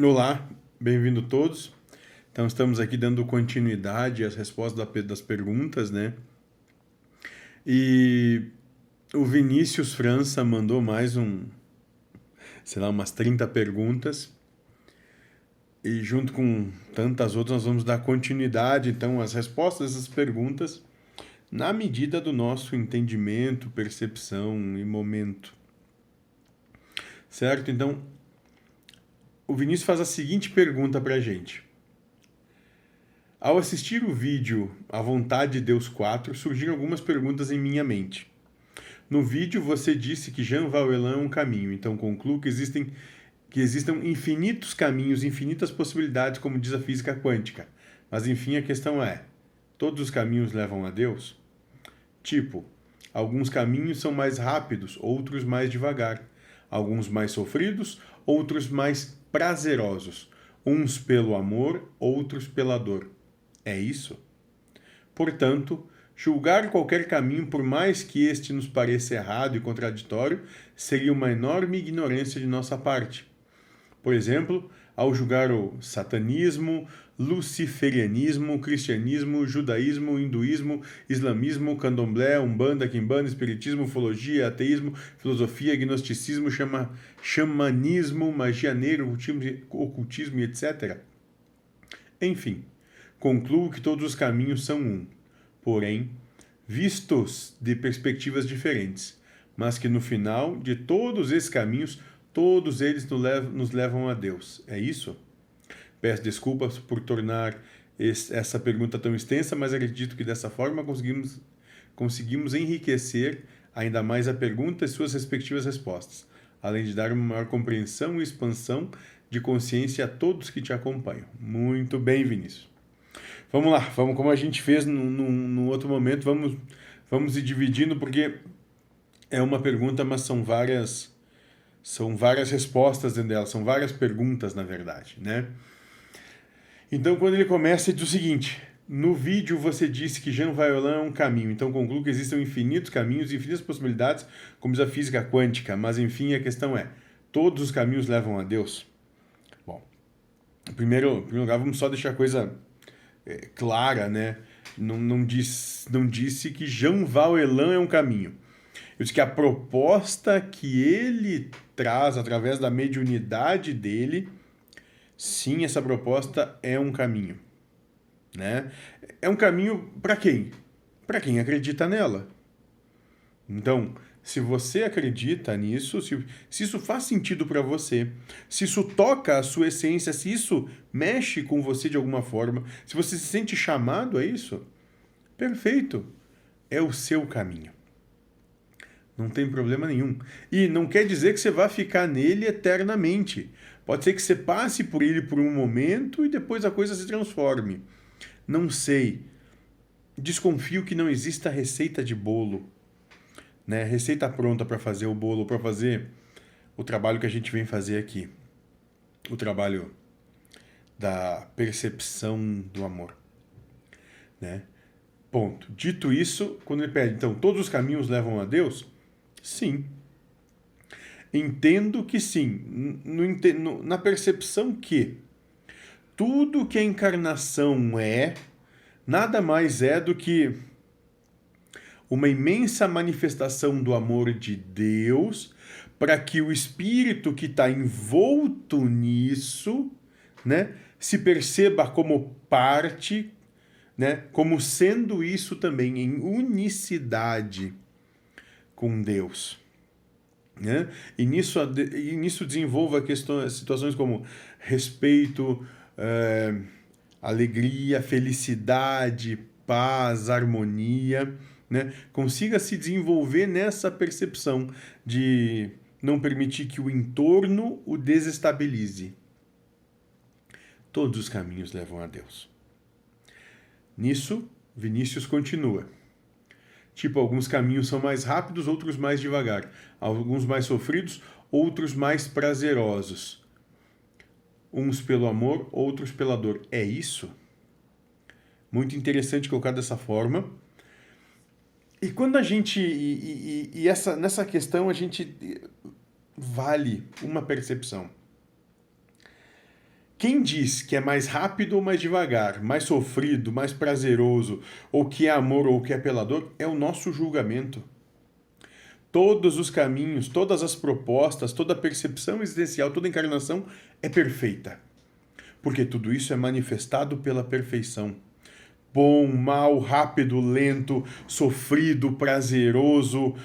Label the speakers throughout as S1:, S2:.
S1: Olá, bem-vindo todos. Então, estamos aqui dando continuidade às respostas das perguntas, né? E o Vinícius França mandou mais umas 30 perguntas. E junto com tantas outras, nós vamos dar continuidade, então, às respostas dessas perguntas na medida do nosso entendimento, percepção e momento. Certo? Então, o Vinícius faz a seguinte pergunta pra gente. Ao assistir o vídeo A Vontade de Deus 4, surgiram algumas perguntas em minha mente. No vídeo, você disse que Jean Valjean é um caminho, então concluo que existam infinitos caminhos, infinitas possibilidades, como diz a física quântica. Mas enfim, a questão é: todos os caminhos levam a Deus? Tipo, alguns caminhos são mais rápidos, outros mais devagar. Alguns mais sofridos, outros mais prazerosos. Uns pelo amor, outros pela dor. É isso? Portanto, julgar qualquer caminho, por mais que este nos pareça errado e contraditório, seria uma enorme ignorância de nossa parte. Por exemplo, ao julgar o satanismo, luciferianismo, cristianismo, judaísmo, hinduísmo, islamismo, candomblé, umbanda, quimbanda, espiritismo, ufologia, ateísmo, filosofia, gnosticismo, xamanismo, magia negra, ocultismo e etc. Enfim, concluo que todos os caminhos são um, porém, vistos de perspectivas diferentes, mas que no final de todos esses caminhos, todos eles nos levam a Deus. É isso? Peço desculpas por tornar essa pergunta tão extensa, mas acredito que dessa forma conseguimos enriquecer ainda mais a pergunta e suas respectivas respostas, além de dar uma maior compreensão e expansão de consciência a todos que te acompanham. Muito bem, Vinícius. Vamos lá, vamos como a gente fez no outro momento, vamos ir dividindo, porque é uma pergunta, mas são várias respostas dentro dela, são várias perguntas, na verdade, né? Então, quando ele começa, ele diz o seguinte: no vídeo você disse que Jean Valjean é um caminho, então concluo que existem infinitos caminhos, infinitas possibilidades, como diz a física quântica, mas enfim, a questão é: todos os caminhos levam a Deus? Bom, em primeiro lugar, vamos só deixar a coisa clara, né? Não disse que Jean Valjean é um caminho. Eu disse que a proposta que ele traz através da mediunidade dele, sim, essa proposta é um caminho, né? É um caminho para quem? Para quem acredita nela. Então, se você acredita nisso, se isso faz sentido para você, se isso toca a sua essência, se isso mexe com você de alguma forma, se você se sente chamado a isso, perfeito, é o seu caminho. Não tem problema nenhum. E não quer dizer que você vá ficar nele eternamente. Pode ser que você passe por ele por um momento e depois a coisa se transforme. Não sei. Desconfio que não exista receita de bolo, né? Receita pronta para fazer o bolo, para fazer o trabalho que a gente vem fazer aqui. O trabalho da percepção do amor, né? Ponto. Dito isso, quando ele pede, então, todos os caminhos levam a Deus? Sim. Entendo que sim. Na percepção que tudo que a encarnação é, nada mais é do que uma imensa manifestação do amor de Deus para que o espírito que está envolto nisso, né, se perceba como parte, né, como sendo isso também em unicidade com Deus. Né? E nisso desenvolva situações como respeito, alegria, felicidade, paz, harmonia, né? Consiga se desenvolver nessa percepção de não permitir que o entorno o desestabilize. Todos os caminhos levam a Deus. Nisso, Vinícius continua. Tipo, alguns caminhos são mais rápidos, outros mais devagar. Alguns mais sofridos, outros mais prazerosos. Uns pelo amor, outros pela dor. É isso? Muito interessante colocar dessa forma. E quando a gente. Nessa questão a gente vale uma percepção. Quem diz que é mais rápido ou mais devagar, mais sofrido, mais prazeroso, ou que é amor ou que é apelador, é o nosso julgamento. Todos os caminhos, todas as propostas, toda a percepção existencial, toda a encarnação é perfeita. Porque tudo isso é manifestado pela perfeição. Bom, mal, rápido, lento, sofrido, prazeroso,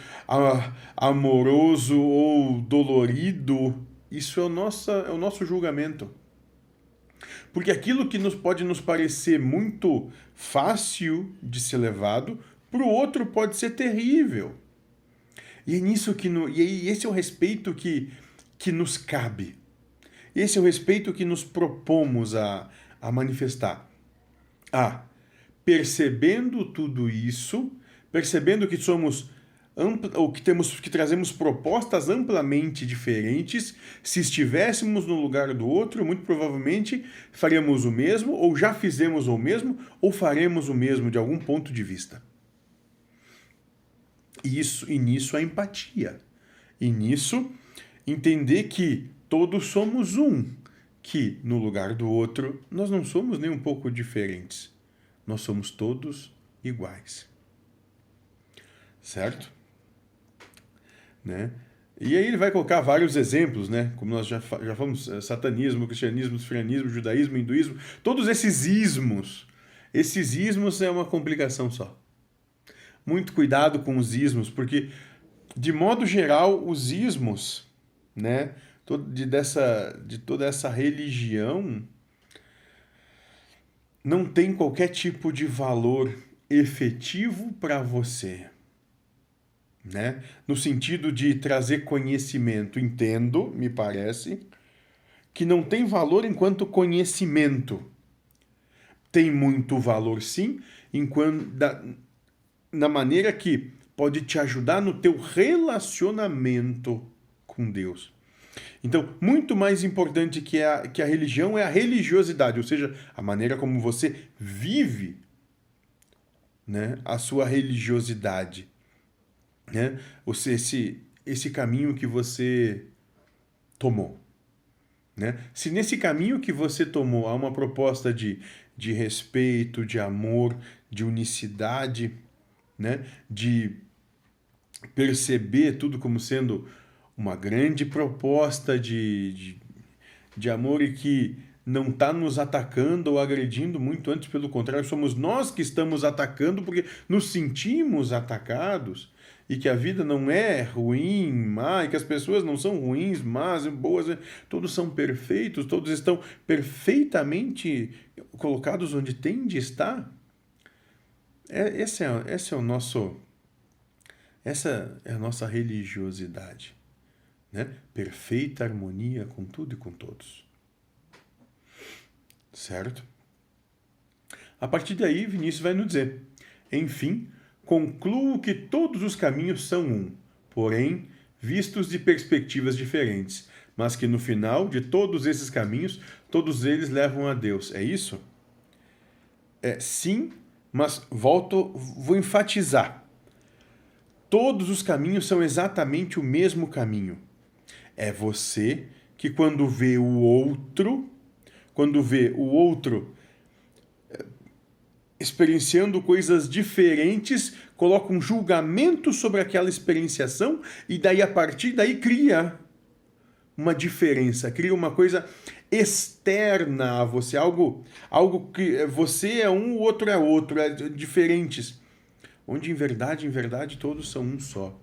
S1: amoroso ou dolorido, isso é o nosso julgamento. Porque aquilo que pode nos parecer muito fácil de ser levado, para o outro pode ser terrível. E é nisso e esse é o respeito que nos cabe. Esse é o respeito que nos propomos a manifestar. Percebendo tudo isso, percebendo que somos ou que trazemos propostas amplamente diferentes, se estivéssemos no lugar do outro, muito provavelmente faríamos o mesmo, ou já fizemos o mesmo, ou faremos o mesmo de algum ponto de vista. E nisso a empatia. E nisso entender que todos somos um, que no lugar do outro nós não somos nem um pouco diferentes. Nós somos todos iguais. Certo? Né? E aí ele vai colocar vários exemplos, né? Como nós já falamos, satanismo, cristianismo, esfrianismo, judaísmo, hinduísmo, todos esses ismos. Esses ismos é uma complicação só. Muito cuidado com os ismos, porque, de modo geral, os ismos, né, de toda essa religião, não tem qualquer tipo de valor efetivo para você. Né? No sentido de trazer conhecimento. Entendo, me parece, que não tem valor enquanto conhecimento. Tem muito valor, sim, na maneira que pode te ajudar no teu relacionamento com Deus. Então, muito mais importante que a religião é a religiosidade, ou seja, a maneira como você vive, né, a sua religiosidade. Né? Ou seja, esse caminho que você tomou. Né? Se nesse caminho que você tomou há uma proposta de respeito, de amor, de unicidade, né? De perceber tudo como sendo uma grande proposta de amor e que não está nos atacando ou agredindo, muito antes pelo contrário, somos nós que estamos atacando porque nos sentimos atacados e que a vida não é ruim, má, e que as pessoas não são ruins, más, boas, todos são perfeitos, todos estão perfeitamente colocados onde tem de estar. Essa é a nossa religiosidade, né? Perfeita harmonia com tudo e com todos. Certo? A partir daí, Vinícius vai nos dizer: enfim, concluo que todos os caminhos são um, porém, vistos de perspectivas diferentes, mas que no final de todos esses caminhos, todos eles levam a Deus. É isso? Sim, mas vou enfatizar. Todos os caminhos são exatamente o mesmo caminho. É você que quando vê o outro experienciando coisas diferentes, coloca um julgamento sobre aquela experienciação e daí a partir daí cria uma diferença, cria uma coisa externa a você, algo que você é um, o outro é outro, diferentes, onde em verdade todos são um só.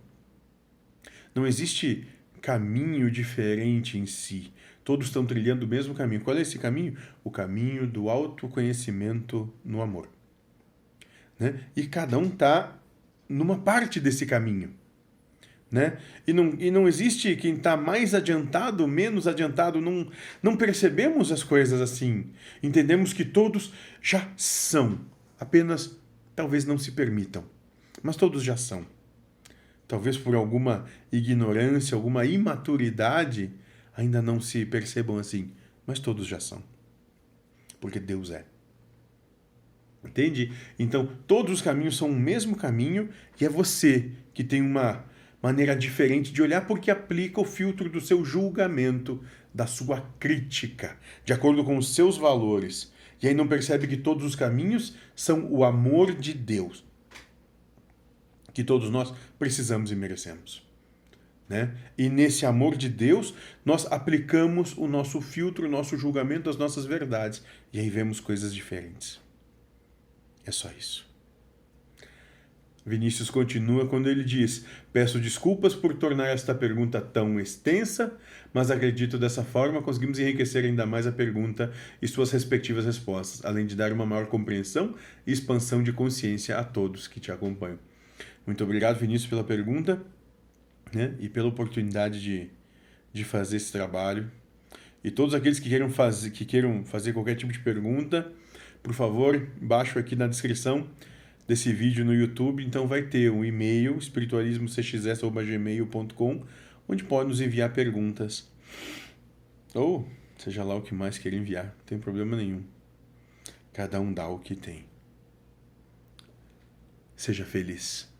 S1: Não existe caminho diferente em si. Todos estão trilhando o mesmo caminho. Qual é esse caminho? O caminho do autoconhecimento no amor. Né? E cada um está numa parte desse caminho. Né? E não existe quem está mais adiantado, menos adiantado. Não percebemos as coisas assim. Entendemos que todos já são. Apenas talvez não se permitam. Mas todos já são. Talvez por alguma ignorância, alguma imaturidade, ainda não se percebam assim. Mas todos já são. Porque Deus é. Entende? Então, todos os caminhos são o mesmo caminho e é você que tem uma maneira diferente de olhar, porque aplica o filtro do seu julgamento, da sua crítica, de acordo com os seus valores. E aí não percebe que todos os caminhos são o amor de Deus, que todos nós precisamos e merecemos. Né? E nesse amor de Deus, nós aplicamos o nosso filtro, o nosso julgamento, as nossas verdades. E aí vemos coisas diferentes. É só isso. Vinícius continua quando ele diz: peço desculpas por tornar esta pergunta tão extensa, mas acredito dessa forma conseguimos enriquecer ainda mais a pergunta e suas respectivas respostas, além de dar uma maior compreensão e expansão de consciência a todos que te acompanham. Muito obrigado, Vinícius, pela pergunta, né? E pela oportunidade de fazer esse trabalho. E todos aqueles que queiram fazer qualquer tipo de pergunta, por favor, embaixo aqui na descrição desse vídeo no YouTube, então vai ter um e-mail, espiritualismocxs@gmail.com, onde pode nos enviar perguntas. Ou seja lá o que mais queira enviar, não tem problema nenhum. Cada um dá o que tem. Seja feliz.